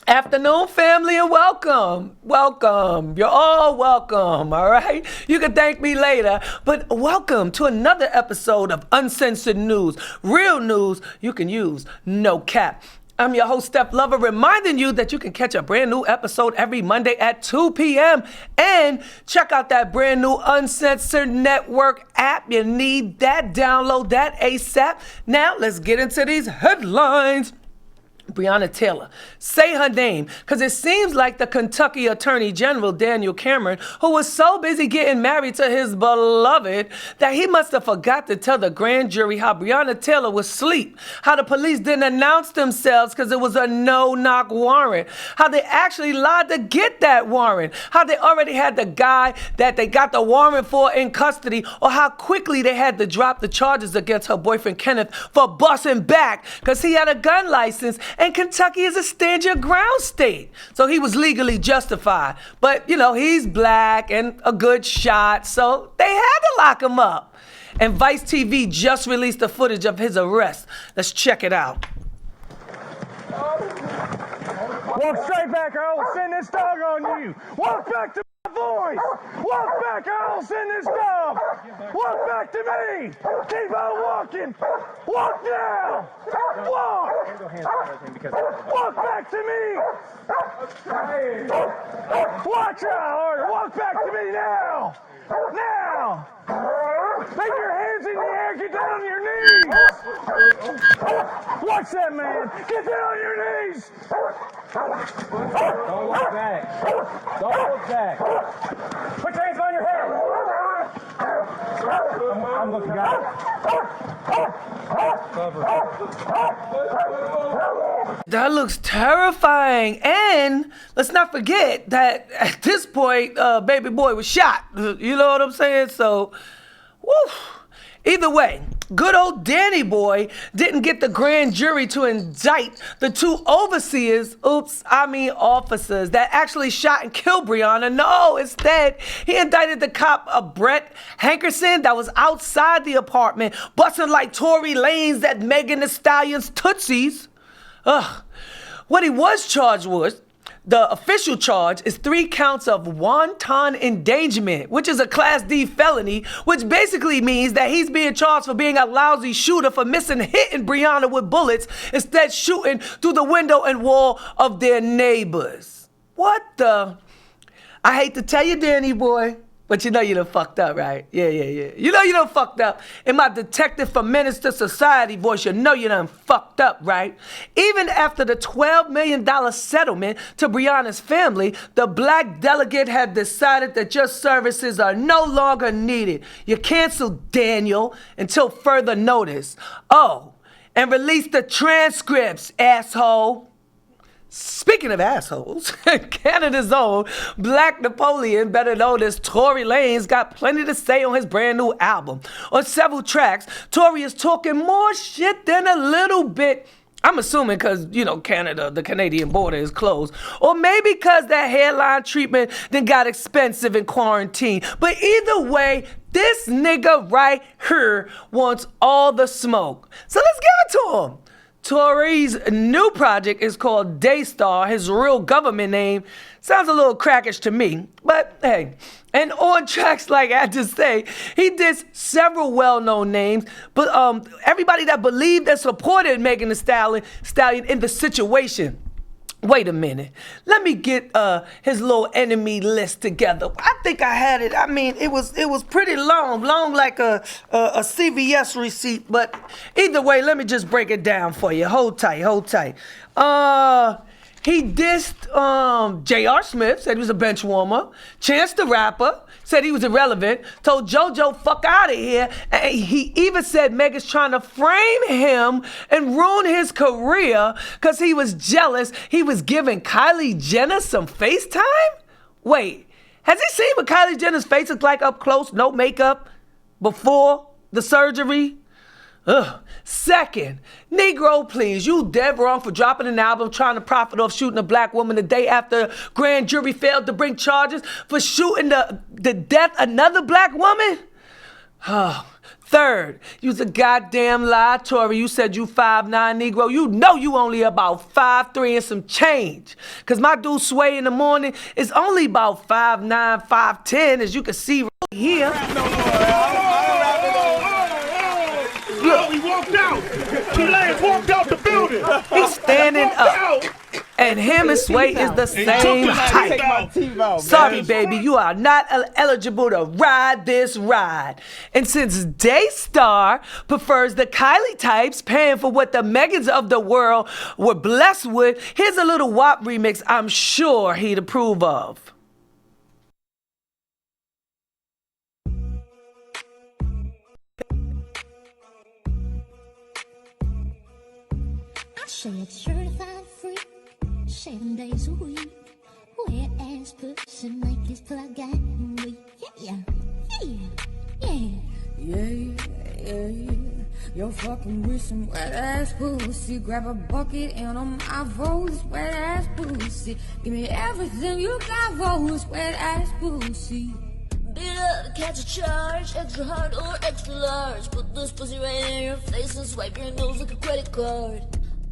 Afternoon, family, and welcome. Welcome. You're all welcome, all right? You can thank me later, but welcome to another episode of Uncensored News. Real news you can use, no cap. I'm your host, Steph Lova, reminding you that you can catch a brand new episode every Monday at 2 p.m. and check out that brand new Uncensored Network app. You need that. Download that ASAP. Now, let's get into these headlines. Breonna Taylor. Say her name, because it seems like the Kentucky Attorney General, Daniel Cameron, who was so busy getting married to his beloved that he must have forgot to tell the grand jury how Breonna Taylor was asleep, how the police didn't announce themselves because it was a no-knock warrant, how they actually lied to get that warrant, how they already had the guy that they got the warrant for in custody, or how quickly they had to drop the charges against her boyfriend Kenneth for busting back because he had a gun license. And Kentucky is a stand your ground state. So he was legally justified. But, you know, he's black and a good shot, so they had to lock him up. And Vice TV just released the footage of his arrest. Let's check it out. Walk straight back or I'll send this dog on you. Walk back to my voice. Walk back or I'll send this dog. Walk back to me. Keep on walking. Walk now. Walk. Walk back to me. Watch out, harder. Walk back to me now. Now. Take your hands in the air. Get down on your knees. Watch that, man. Get down on your knees. Don't look back. Don't look back. Put your hands on your head. I'm looking, guys. That looks terrifying. And let's not forget that at this point, baby boy was shot. You know what I'm saying? So, woo. Either way, good old Danny boy didn't get the grand jury to indict the two officers that actually shot and killed Breonna. No, instead, he indicted the cop, Brett Hankerson, that was outside the apartment, busting like Tory Lanez at Megan Thee Stallion's Tootsies. What he was charged with, the official charge, is 3 counts of wanton endangerment, which is a Class D felony, which basically means that he's being charged for being a lousy shooter for hitting Breonna with bullets, instead shooting through the window and wall of their neighbors. What the? I hate to tell you, Danny boy, but you know you done fucked up, right? Yeah. You know you done fucked up. In my Detective for Menace to Society voice, you know you done fucked up, right? Even after the $12 million settlement to Breonna's family, the black delegate had decided that your services are no longer needed. You canceled Daniel until further notice. Oh, and release the transcripts, asshole. Speaking of assholes, Canada's own Black Napoleon, better known as Tory Lanez, got plenty to say on his brand new album. On several tracks, Tory is talking more shit than a little bit. I'm assuming because, you know, Canada, the Canadian border is closed. Or maybe because that hairline treatment then got expensive in quarantine. But either way, this nigga right here wants all the smoke. So let's give it to him. Tory's new project is called Daystar. His real government name sounds a little crackish to me, but hey. And on tracks like I just say, he did several well-known names, but everybody that believed and supported Megan Thee Stallion in the situation. Wait a minute. Let me get his little enemy list together. I think I had it. I mean, it was pretty long like a CVS receipt. But either way, let me just break it down for you. Hold tight. He dissed J.R. Smith, said he was a bench warmer. Chance the Rapper said he was irrelevant. Told JoJo, fuck out of here. And he even said Megan's trying to frame him and ruin his career because he was jealous he was giving Kylie Jenner some FaceTime? Wait, has he seen what Kylie Jenner's face looked like up close, no makeup, before the surgery? Ugh. Second, Negro, please, you dead wrong for dropping an album trying to profit off shooting a black woman the day after grand jury failed to bring charges for shooting the death another black woman. Third, you's a goddamn lie, Tory. You said you 5'9" Negro. You know you only about 5'3" and some change. Cause my dude Sway in the morning is only about 5'9", 5'10", as you can see right here. Look, he walked out. Tulane walked out the building. He's standing up. And him and Sway is the same height. Sorry, baby, you are not eligible to ride this ride. And since Daystar prefers the Kylie types, paying for what the Megans of the world were blessed with, here's a little WAP remix I'm sure he'd approve of. I shed certified free 7 days a week. Wet ass pussy make this plug and weak. Yeah, yeah. You're fucking with some wet ass pussy. Grab a bucket and on my voice. Wet ass pussy. Give me everything you got, voice. Wet ass pussy. Beat up, catch a charge, extra hard or extra large. Put this pussy right in your face and swipe your nose like a credit card.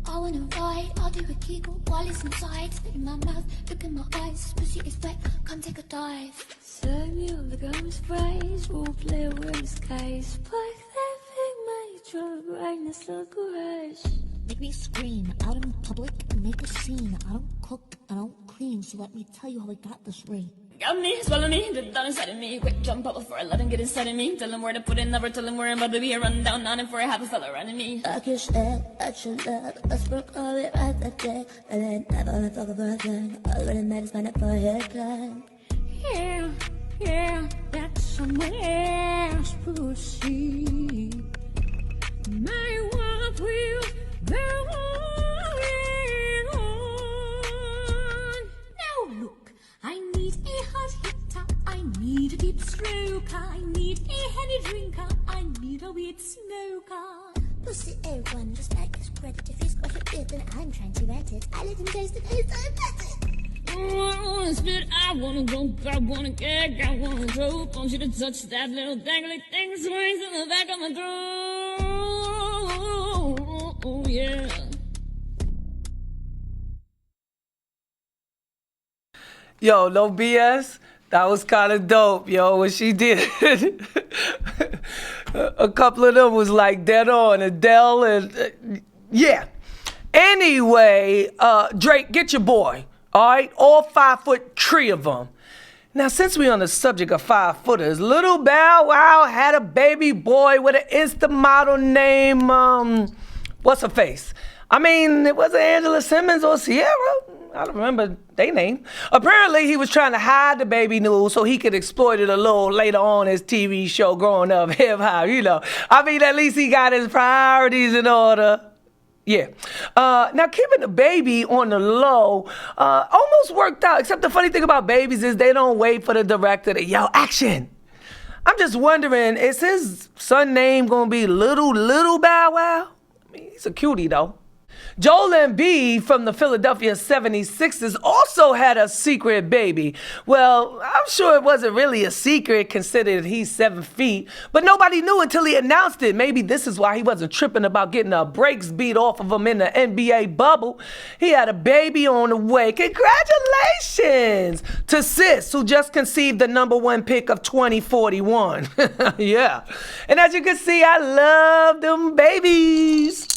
I wanna ride, I'll do a giggle while it's inside. Spit in my mouth, look in my eyes. Pussy is wet, come take a dive. Serve me up the gum sprays, we'll play with this case. Fuck that thing, my brightness look rush. Make me scream out in public and make a scene. I don't cook, I don't clean, so let me tell you how I got this ring. Got me, swallow me, deep down inside of me. Quick jump up before I let him get inside of me. Tell him where to put it, never tell him where I'm about to be. A run down on him for I have a fella running me. I kiss that at your love, I spark all it right that day. And then I wanna talk about a thing. All that matters, my up for a haircut. Yeah, that's someone else pussy. My wife will go on. Now look, I need a hot hitter, I need a deep stroker, I need a heady drinker, I need a weed smoker. Pussy A1, just like his credit. If he's got it, then I'm trying to write it. I let him taste it, I bet it. I wanna spit, I wanna go, I wanna gag, I wanna choke. Want you to touch that little dangly thing swings in the back of my throat. Oh yeah. Yo, no BS. That was kind of dope, yo, when she did. A couple of them was like dead on, Adele and yeah. Anyway, Drake, get your boy. All right, all 5'3" of them. Now, since we on the subject of 5-footers, Little Bow Wow had a baby boy with an Insta model named, what's her face? I mean, it wasn't Angela Simmons or Sierra. I don't remember their name. Apparently, he was trying to hide the baby news so he could exploit it a little later on his TV show, Growing Up Hip Hop, you know. I mean, at least he got his priorities in order. Yeah. Now, keeping the baby on the low almost worked out, except the funny thing about babies is they don't wait for the director to yell, action. I'm just wondering, is his son name going to be Little Bow Wow? I mean, he's a cutie, though. Joel Embiid from the Philadelphia 76ers also had a secret baby. Well, I'm sure it wasn't really a secret considering he's 7 feet, but nobody knew until he announced it. Maybe this is why he wasn't tripping about getting the brakes beat off of him in the NBA bubble. He had a baby on the way. Congratulations to Sis, who just conceived the #1 pick of 2041. Yeah. And as you can see, I love them babies.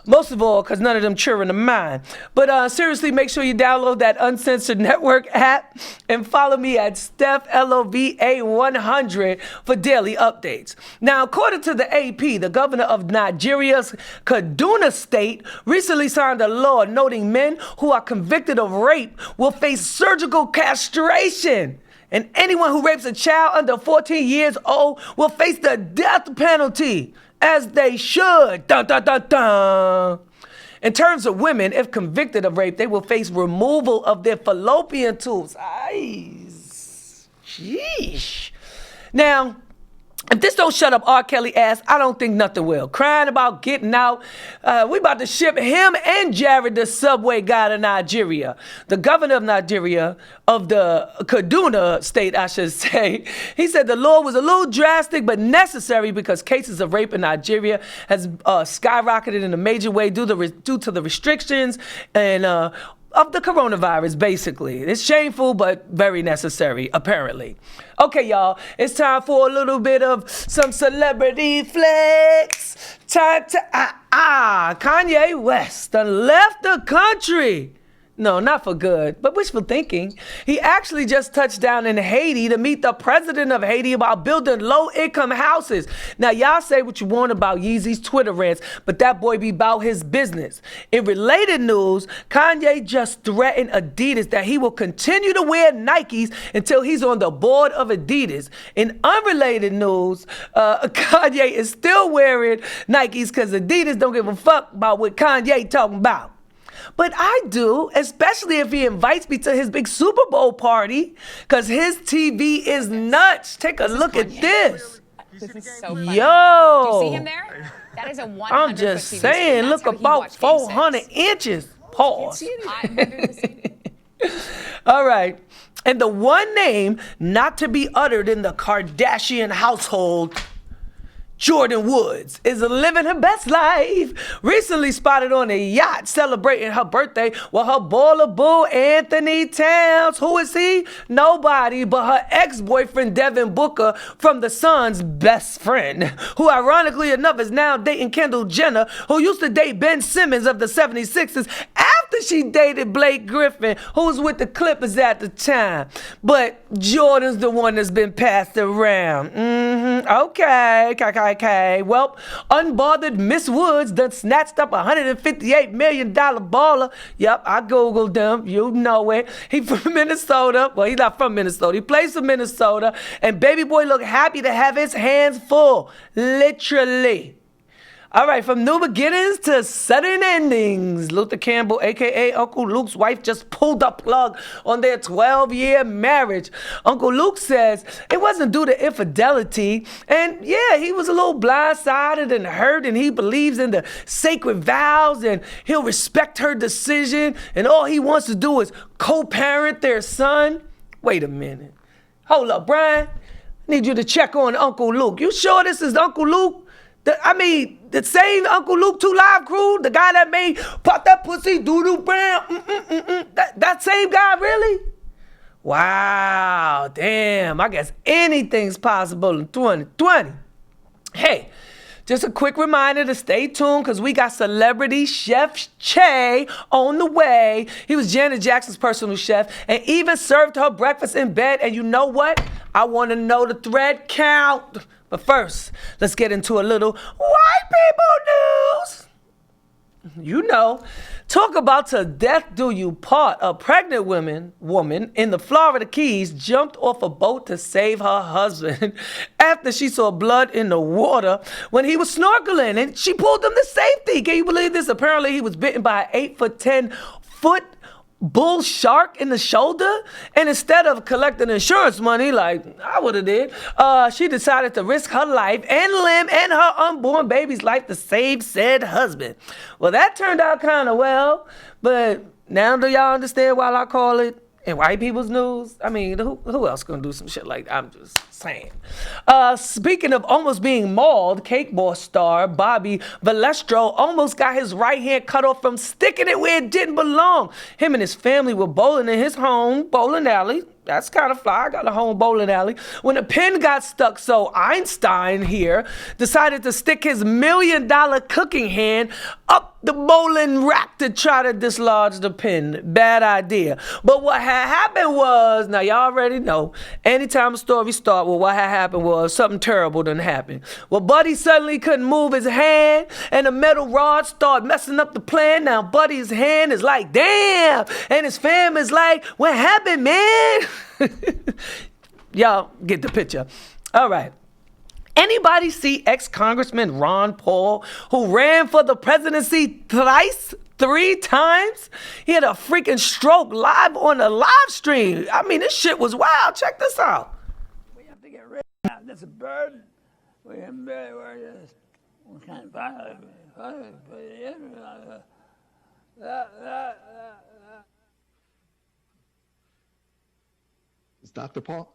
Most of all, because none of them cheering the mind. But seriously, make sure you download that Uncensored Network app and follow me at Steph, Lova 100 for daily updates. Now, according to the AP, the governor of Nigeria's Kaduna state recently signed a law noting men who are convicted of rape will face surgical castration. And anyone who rapes a child under 14 years old will face the death penalty. As they should. Dun, dun, dun, dun. In terms of women, if convicted of rape, they will face removal of their fallopian tubes. Sheesh. Now, If this don't shut up R. Kelly ass, I don't think nothing will. Crying about getting out. We about to ship him and Jared, the subway guy, to Nigeria. The governor of Nigeria, of the Kaduna state, I should say, he said the law was a little drastic but necessary because cases of rape in Nigeria has skyrocketed in a major way due to the restrictions and of the coronavirus, basically. It's shameful, but very necessary, apparently. Okay, y'all, it's time for a little bit of some celebrity flex. Time to, Kanye West done left the country. No, not for good, but wishful thinking. He actually just touched down in Haiti to meet the president of Haiti about building low-income houses. Now, y'all say what you want about Yeezy's Twitter rants, but that boy be about his business. In related news, Kanye just threatened Adidas that he will continue to wear Nikes until he's on the board of Adidas. In unrelated news, Kanye is still wearing Nikes because Adidas don't give a fuck about what Kanye talking about. But I do, especially if he invites me to his big Super Bowl party, because his TV is nuts. Take a look at this. This is so funny. Yo. Do you see him there? That is a 100 I'm just saying, look about 400 inches. Pause. All right. And the one name not to be uttered in the Kardashian household, Jordan Woods, is living her best life. Recently spotted on a yacht celebrating her birthday with her baller boo, Anthony Towns. Who is he? Nobody but her ex-boyfriend, Devin Booker, from The Sun's best friend, who ironically enough is now dating Kendall Jenner, who used to date Ben Simmons of the 76ers after she dated Blake Griffin, who was with the Clippers at the time. But Jordan's the one that's been passed around. Okay. Well, unbothered Miss Woods done snatched up a $158 million baller. Yep, I Googled him. You know it. He from Minnesota. Well, he's not from Minnesota. He plays for Minnesota. And baby boy looked happy to have his hands full. Literally. All right, from new beginnings to sudden endings. Luther Campbell, a.k.a. Uncle Luke's wife, just pulled the plug on their 12-year marriage. Uncle Luke says it wasn't due to infidelity. And yeah, he was a little blindsided and hurt, and he believes in the sacred vows, and he'll respect her decision, and all he wants to do is co-parent their son. Wait a minute. Hold up, Brian. I need you to check on Uncle Luke. You sure this is Uncle Luke? The same Uncle Luke 2 Live Crew, the guy that made Pop That Pussy, Doo-Doo Brown, that same guy, really? Wow, damn, I guess anything's possible in 2020. Hey, just a quick reminder to stay tuned because we got celebrity chef Che on the way. He was Janet Jackson's personal chef and even served her breakfast in bed. And you know what? I want to know the thread count. But first, let's get into a little white people news. You know, talk about to death do you part. A pregnant woman in the Florida Keys jumped off a boat to save her husband after she saw blood in the water when he was snorkeling, and she pulled him to safety. Can you believe this? Apparently, he was bitten by an 8'10" bull shark in the shoulder, and instead of collecting insurance money like I would have did, she decided to risk her life and limb and her unborn baby's life to save said husband. Well, that turned out kind of well, but now do y'all understand why I call it in white people's news? I mean, who else gonna do some shit like that? I'm just saying. Speaking of almost being mauled, Cake Boss star Bobby Valestro almost got his right hand cut off from sticking it where it didn't belong. Him and his family were bowling in his home bowling alley. That's kind of fly. I got a home bowling alley. When the pin got stuck, so Einstein here decided to stick his $1 million cooking hand up the bowling rack to try to dislodge the pin. Bad idea. But what had happened was, now y'all already know, anytime a story starts, well, what had happened was something terrible done happened. Well, Buddy suddenly couldn't move his hand, and the metal rod started messing up the plan. Now Buddy's hand is like, damn, and his family's like, what happened, man? Y'all get the picture. All right. Anybody see ex-Congressman Ron Paul, who ran for the presidency three times? He had a freaking stroke live on a live stream. I mean, this shit was wild. Check this out. We have to get rid of that. That's a burden. we can barely work this. We can't find Is Dr. Paul?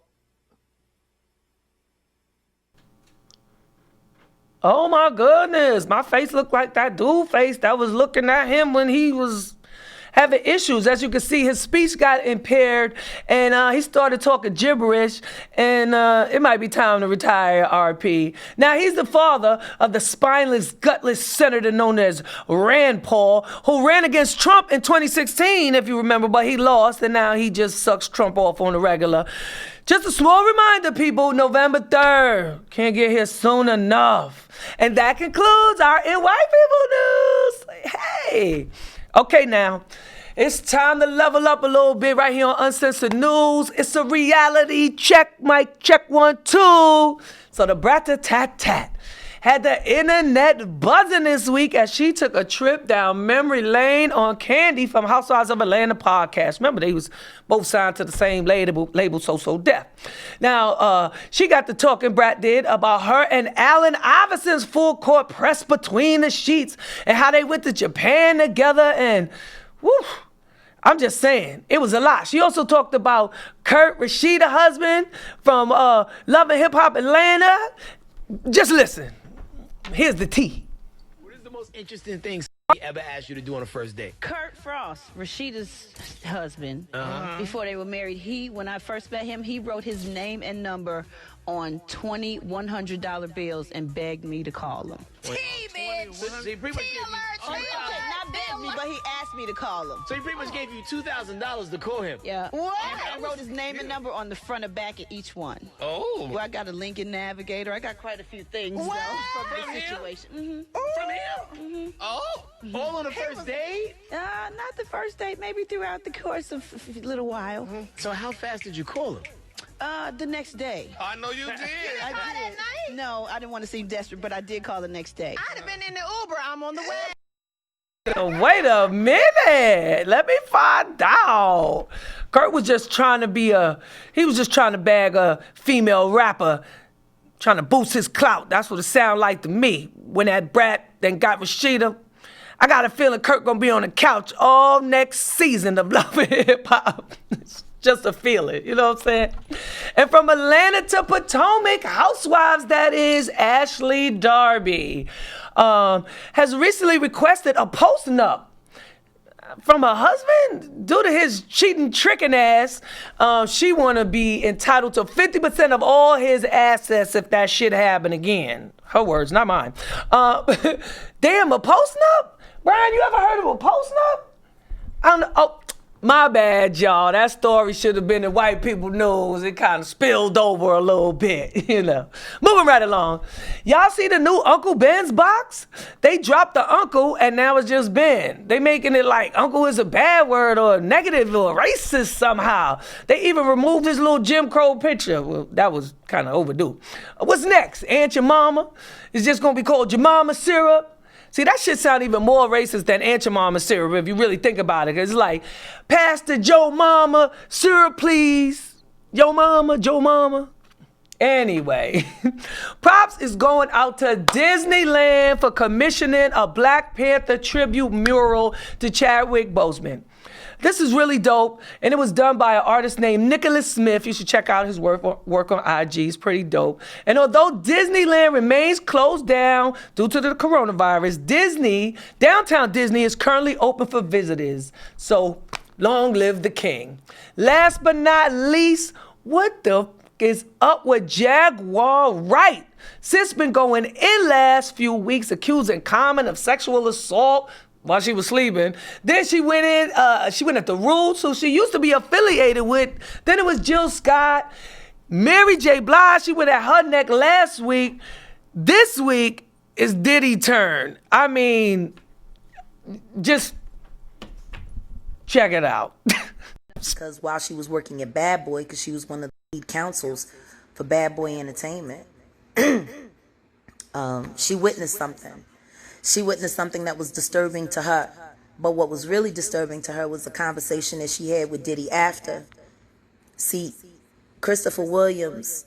Oh my goodness, my face looked like that dude face that was looking at him when he was having issues. As you can see, his speech got impaired and he started talking gibberish, and it might be time to retire, RP. Now, he's the father of the spineless, gutless senator known as Rand Paul, who ran against Trump in 2016, if you remember, but he lost, and now he just sucks Trump off on the regular. Just a small reminder, people, November 3rd. Can't get here soon enough. And that concludes our In White People News. Hey. Okay, now, it's time to level up a little bit right here on Uncensored News. It's a reality check, mic check 1, 2. So the brat-a-tat-tat had the internet buzzing this week as she took a trip down memory lane on Candy from Housewives of Atlanta podcast. Remember, they was both signed to the same label So Deaf. Now, she got to talking, Brat did, about her and Allen Iverson's full court press between the sheets and how they went to Japan together, and whew, I'm just saying, it was a lot. She also talked about Kurt Rashida husband from Love and Hip Hop Atlanta. Just listen. Here's the tea. What is the most interesting thing he ever asked you to do on a first date? Kurt Frost, Rashida's husband, before they were married, when I first met him, he wrote his name and number on 20 $100 bills and begged me to call him. See, pretty much gave you, Not begged me, but he asked me to call him. so he pretty much gave you $2,000 to call him. Yeah. What? I wrote his name and number on the front and back of each one. Oh. Well, I got a Lincoln Navigator. I got quite a few things, though, from the situation. From him? Oh. All on the first date? Not the first date, maybe throughout the course of a little while. So how fast did you call him? The next day. I know you did. I did. No, I didn't want to seem desperate, but I did call the next day. I'd have been in the Uber. I'm on the way. Wait a minute. Let me find out. Kurt was just trying to bag a female rapper, trying to boost his clout. That's what it sounded like to me. When that brat then got Rashida, I got a feeling Kurt gonna be on the couch all next season of Love and Hip Hop. Just a feeling, you know what I'm saying? And from Atlanta to Potomac, Housewives, that is, Ashley Darby, has recently requested a post-nup from her husband. Due to his cheating, tricking ass, she want to be entitled to 50% of all his assets if that shit happen again. Her words, not mine. Damn, a post-nup? Brian, you ever heard of a post-nup? I don't know. Oh, my bad, y'all. That story should have been in White People News. It kind of spilled over a little bit, you know. Moving right along. Y'all see the new Uncle Ben's box? They dropped the Uncle and now it's just Ben. They making it like Uncle is a bad word or negative or racist somehow. They even removed his little Jim Crow picture. Well, that was kind of overdue. What's next? Aunt Your Mama? It's just going to be called Your Mama Syrup? See, that shit sound even more racist than Aunt Your Mama syrup if you really think about it. It's like, Pastor Joe Mama, syrup please. Yo Mama, Joe Mama. Anyway, props is going out to Disneyland for commissioning a Black Panther tribute mural to Chadwick Boseman. This is really dope, and it was done by an artist named Nicholas Smith. You should check out his work on IG. It's pretty dope. And although Disneyland remains closed down due to the coronavirus, downtown Disney is currently open for visitors. So long live the king. Last but not least, what the is up with Jaguar Wright? Sis been going in last few weeks accusing Common of sexual assault while she was sleeping. Then she went at the Roots, who she used to be affiliated with. Then it was Jill Scott. Mary J. Blige, she went at her neck last week. This week is Diddy's turn. I mean, just check it out. Because while she was working at Bad Boy, because she was one of the lead counsels for Bad Boy Entertainment, she witnessed something. She witnessed something that was disturbing to her. But what was really disturbing to her was the conversation that she had with Diddy after. See, Christopher Williams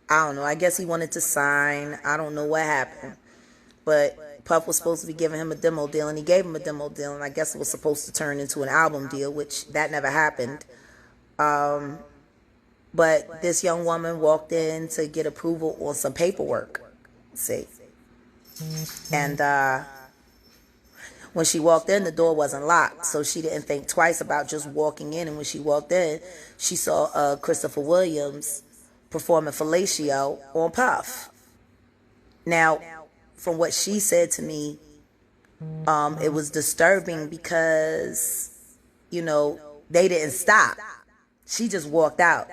I don't know. I guess he wanted to sign. I don't know what happened. But Puff was supposed to be giving him a demo deal, and he gave him a demo deal, and I guess it was supposed to turn into an album deal, which that never happened. But this young woman walked in to get approval on some paperwork. See? And when she walked in, the door wasn't locked, so she didn't think twice about just walking in. And when she walked in, she saw Christopher Williams performing Fellatio on Puff. Now, from what she said to me, it was disturbing because, you know, they didn't stop. She just walked out,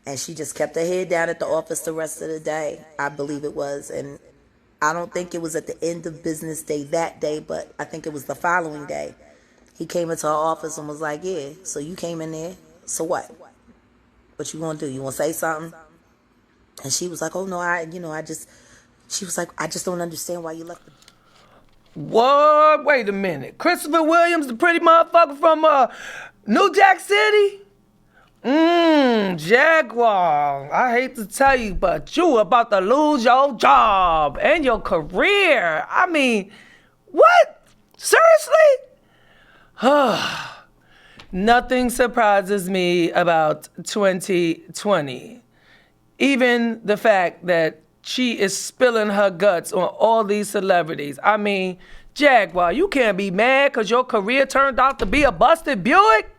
and she just kept her head down at the office the rest of the day, I believe it was. And I don't think it was at the end of business day that day, but I think it was the following day. He came into her office and was like, yeah, so you came in there, so what? What you gonna do? You wanna say something? And she was like, oh no, she was like, I just don't understand why you left. What? Wait a minute. Christopher Williams, the pretty motherfucker from New Jack City? Jaguar. I hate to tell you, but you about to lose your job and your career. I mean, what? Seriously? Nothing surprises me about 2020. Even the fact that she is spilling her guts on all these celebrities. I mean, Jaguar, you can't be mad because your career turned out to be a busted Buick.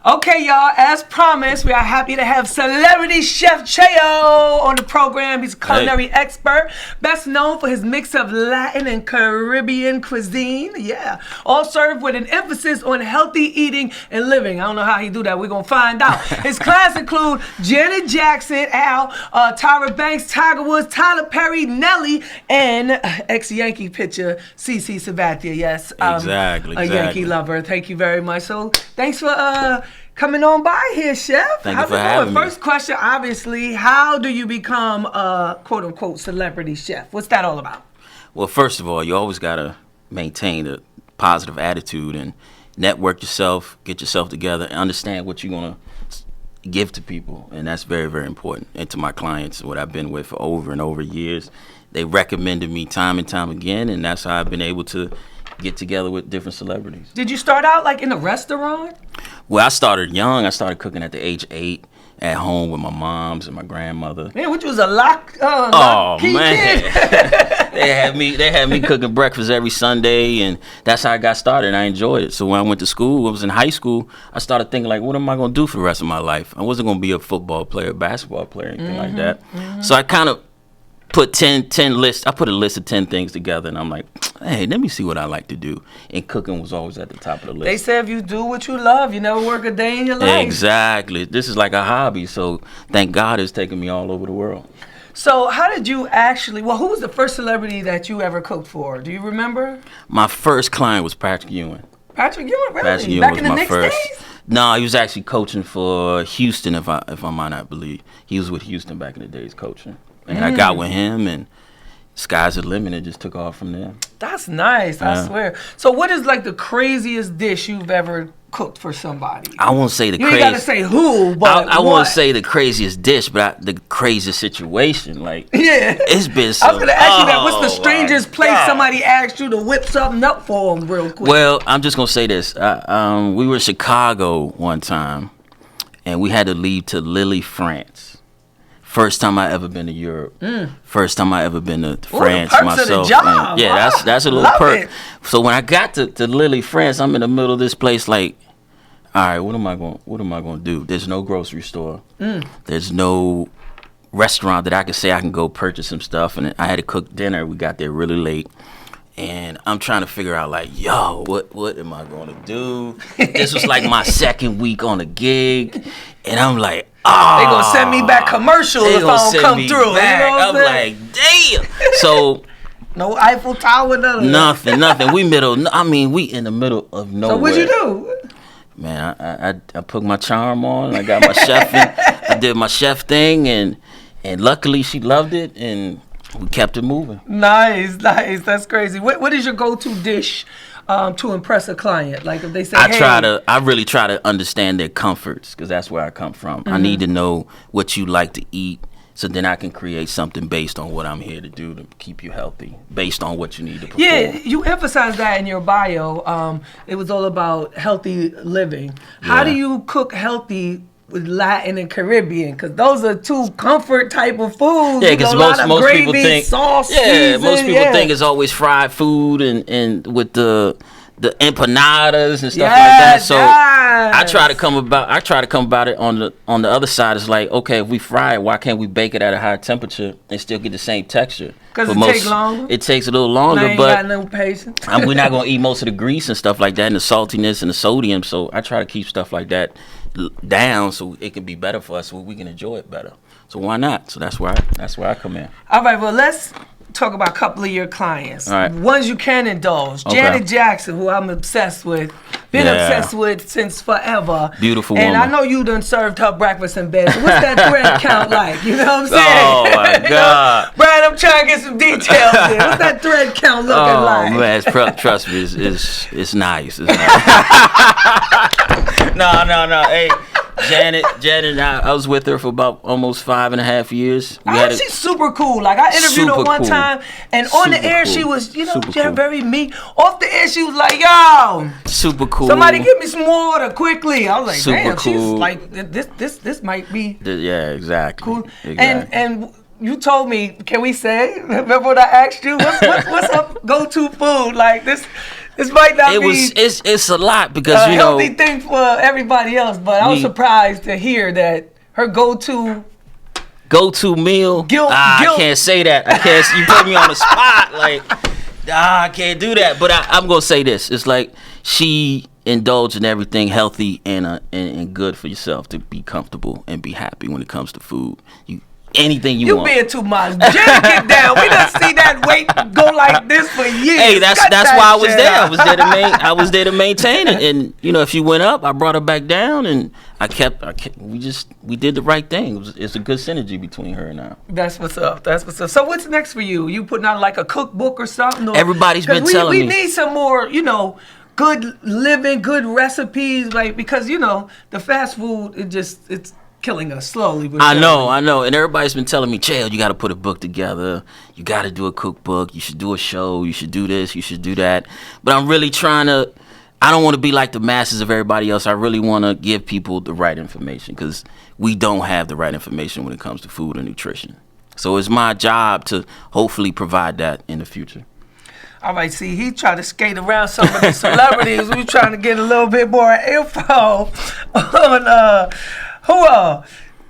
Okay, y'all, as promised, we are happy to have celebrity chef Cheo on the program. He's a culinary expert, best known for his mix of Latin and Caribbean cuisine. Yeah, all served with an emphasis on healthy eating and living. I don't know how he do that. We're going to find out. His clients include Janet Jackson, Al, Tyra Banks, Tiger Woods, Tyler Perry, Nelly, and ex-Yankee pitcher CC Sabathia. Yes, exactly. A Yankee lover. Thank you very much. So thanks for coming on by here, Chef. Thank you for having me. First question, obviously, how do you become a quote-unquote celebrity chef? What's that all about? Well, first of all, you always got to maintain a positive attitude and network yourself, get yourself together, and understand what you're going to give to people. And that's very, very important. And to my clients, what I've been with for over and over years, they recommended me time and time again, and that's how I've been able to get together with different celebrities. Did you start out like in a restaurant? Well, I started young. I started cooking at the age of 8 at home with my moms and my grandmother. Man, which was a lock key man. kid. They had me cooking breakfast every Sunday, and that's how I got started, and I enjoyed it. So when I went to school, I was in high school, I started thinking, like, what am I going to do for the rest of my life? I wasn't going to be a football player, basketball player, anything like that. So I kind of put 10 lists. I put a list of 10 things together, and I'm like, hey, let me see what I like to do. And cooking was always at the top of the list. They say if you do what you love, you never work a day in your life. Exactly. This is like a hobby, so thank God it's taking me all over the world. So how did you actually, who was the first celebrity that you ever cooked for? Do you remember? My first client was Patrick Ewing. Patrick Ewing, really? Patrick Ewing Back was in the my Knicks first. days? No, he was actually coaching for Houston, if I might not believe. He was with Houston back in the days coaching. And I got with him, and sky's the limit. It just took off from there. That's nice, I swear. So what is like the craziest dish you've ever cooked for somebody? I won't say the craziest. You ain't gotta say who, but I won't say the craziest dish, but the craziest situation. Like, yeah, it's been so. I was gonna ask you that. What's the strangest place somebody asked you to whip something up for them real quick? Well, I'm just gonna say this. We were in Chicago one time, and we had to leave to Lille, France. First time I ever been to Europe. First time I ever been to France myself. Of the job. Yeah, that's a little perk. It. So when I got to Lille, France, I'm in the middle of this place like, all right, what am I going to do? There's no grocery store. There's no restaurant that I can say I can go purchase some stuff, and I had to cook dinner. We got there really late. And I'm trying to figure out, like, yo, what am I going to do? This was like my second week on a gig. And I'm like, they going to send me back commercial if I don't come through. Back. You know I'm like, damn. So no Eiffel Tower, nothing. We in the middle of nowhere. So what'd you do? Man, I put my charm on. I got my chef I did my chef thing, and luckily she loved it, and we kept it moving. Nice. That's crazy. What is your go-to dish to impress a client? Like if they say, I really try to understand their comforts, because that's where I come from. I need to know what you like to eat, so then I can create something based on what I'm here to do to keep you healthy, based on what you need to perform. Yeah, you emphasize that in your bio. It was all about healthy living. How do you cook healthy with Latin and Caribbean? Because those are two comfort type of foods. Yeah, because most people think, sauce, most people think it's always fried food and with the empanadas and stuff like that. So I try to come about it on the other side. It's like, okay, if we fry it, why can't we bake it at a higher temperature and still get the same texture? Because it takes longer. It takes a little longer, I ain't got no patience. we're not gonna eat most of the grease and stuff like that, and the saltiness and the sodium. So I try to keep stuff like that down so it can be better for us, so we can enjoy it better. So why not? So that's where I come in. All right, well, let's talk about a couple of your clients. All right. Ones you can indulge. Okay. Janet Jackson, who I'm obsessed with. Been obsessed with since forever. Beautiful and woman. I know you done served her breakfast in bed. So what's that thread count like? You know what I'm saying? Oh my God. Brad, I'm trying to get some details here. What's that thread count looking like? Oh man, trust me, it's nice. It's nice. No. Hey, Janet, I was with her for about almost 5.5 years. She's super cool. Like I interviewed her one time, and on the air she was, very meek. Off the air she was like, "Yo, super cool. Somebody give me some water quickly." I was like, super "Damn, cool. she's like this might be yeah, exactly. cool." Exactly. And you told me, can we say? Remember what I asked you? What's up go-to food like this? This might not be it's a lot because a healthy thing for everybody else, but I was surprised to hear that her go-to meal. I can't say that. I can't. You put me on the spot. Like, I can't do that. But I'm gonna say this. It's like she indulged in everything healthy and good for yourself, to be comfortable and be happy when it comes to food. Anything you want. You being too much. Jenny, get down. We done see that weight go like this for years. Hey, that's why I was there. I was there to maintain it. And if she went up, I brought her back down, and I kept we did the right thing. It's a good synergy between her and I. That's what's up. So what's next for you? You putting out like a cookbook or something? Everybody's been telling me. We need some more, good living, good recipes, like, because the fast food, it's killing us slowly. But I know, and everybody's been telling me, Chael, you got to put a book together. You got to do a cookbook. You should do a show. You should do this. You should do that. But I'm really trying to. I don't want to be like the masses of everybody else. I really want to give people the right information, because we don't have the right information when it comes to food and nutrition. So it's my job to hopefully provide that in the future. All right, see, he tried to skate around some of the celebrities. We trying to get a little bit more info on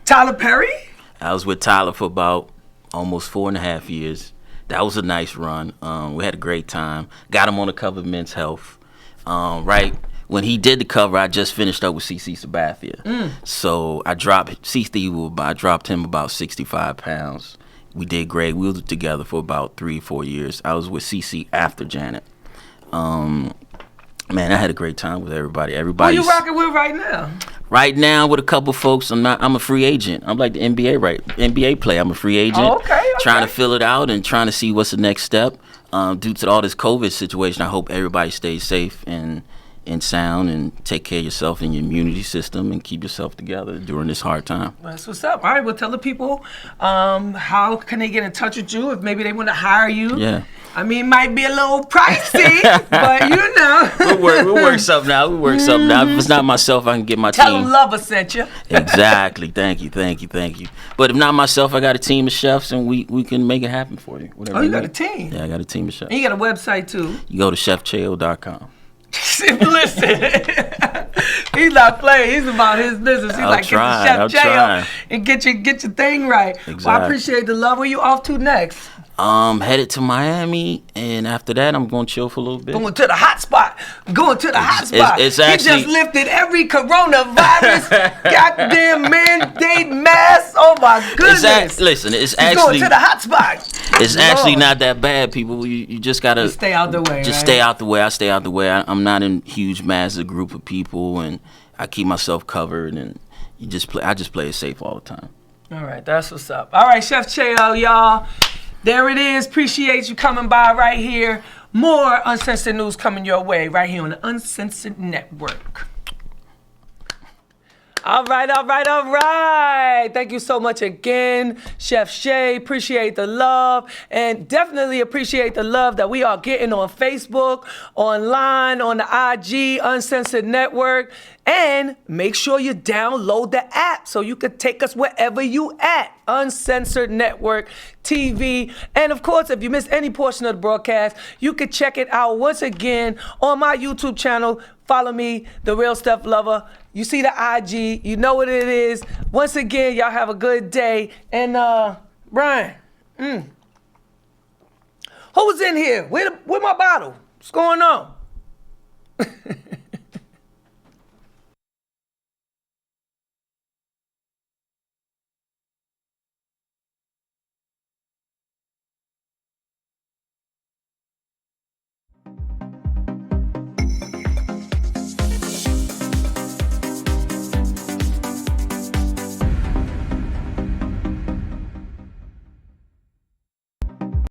Tyler Perry? I was with Tyler for about almost 4.5 years. That was a nice run. We had a great time. Got him on the cover of Men's Health. Right when he did the cover, I just finished up with CC Sabathia. So I dropped him about 65 pounds. We did great. We were together for about 3-4 years. I was with CC after Janet. Man, I had a great time with everybody. Who you rocking with right now? Right now, with a couple folks, I'm a free agent. I'm like the NBA player. I'm a free agent. Oh, okay. Trying to fill it out and trying to see what's the next step. Due to all this COVID situation, I hope everybody stays safe and sound, and take care of yourself and your immunity system, and keep yourself together during this hard time. That's what's up. All right, well, tell the people how can they get in touch with you if maybe they want to hire you. Yeah. I mean, it might be a little pricey, but We'll work something out. If it's not myself, I can get my team. Tell them Lova sent you. Exactly. Thank you. But if not myself, I got a team of chefs, and we can make it happen for you. Oh, you got a team? Yeah, I got a team of chefs. And you got a website, too? You go to chefchael.com. Listen, he's not playing. He's about his business. He's get the Chef Chael and get your thing right. Exactly. Well, I appreciate the love. Where you off to next? Headed to Miami, and after that, I'm going to chill for a little bit. Going to the hot spot. It's actually, he just lifted every coronavirus goddamn mandate mask. Oh my goodness! He's going to the hot spot. It's actually not that bad, people. You just gotta stay out the way. Stay out the way. I stay out the way. I'm not in huge massive group of people, and I keep myself covered. And I just play it safe all the time. All right, that's what's up. All right, Chef Chael, y'all. There it is. Appreciate you coming by right here More uncensored news coming your way right here on the Uncensored Network. All right. Thank you so much again, Chef Shay. Appreciate the love, and definitely appreciate the love that we are getting on Facebook, online, on the IG, Uncensored Network. And make sure you download the app so you can take us wherever you at. Uncensored Network TV. And of course, if you missed any portion of the broadcast, you can check it out once again on my YouTube channel. Follow me, The Real Steph Lover. You see the IG, you know what it is. Once again, y'all have a good day. And Brian, who's in here? Where my bottle? What's going on?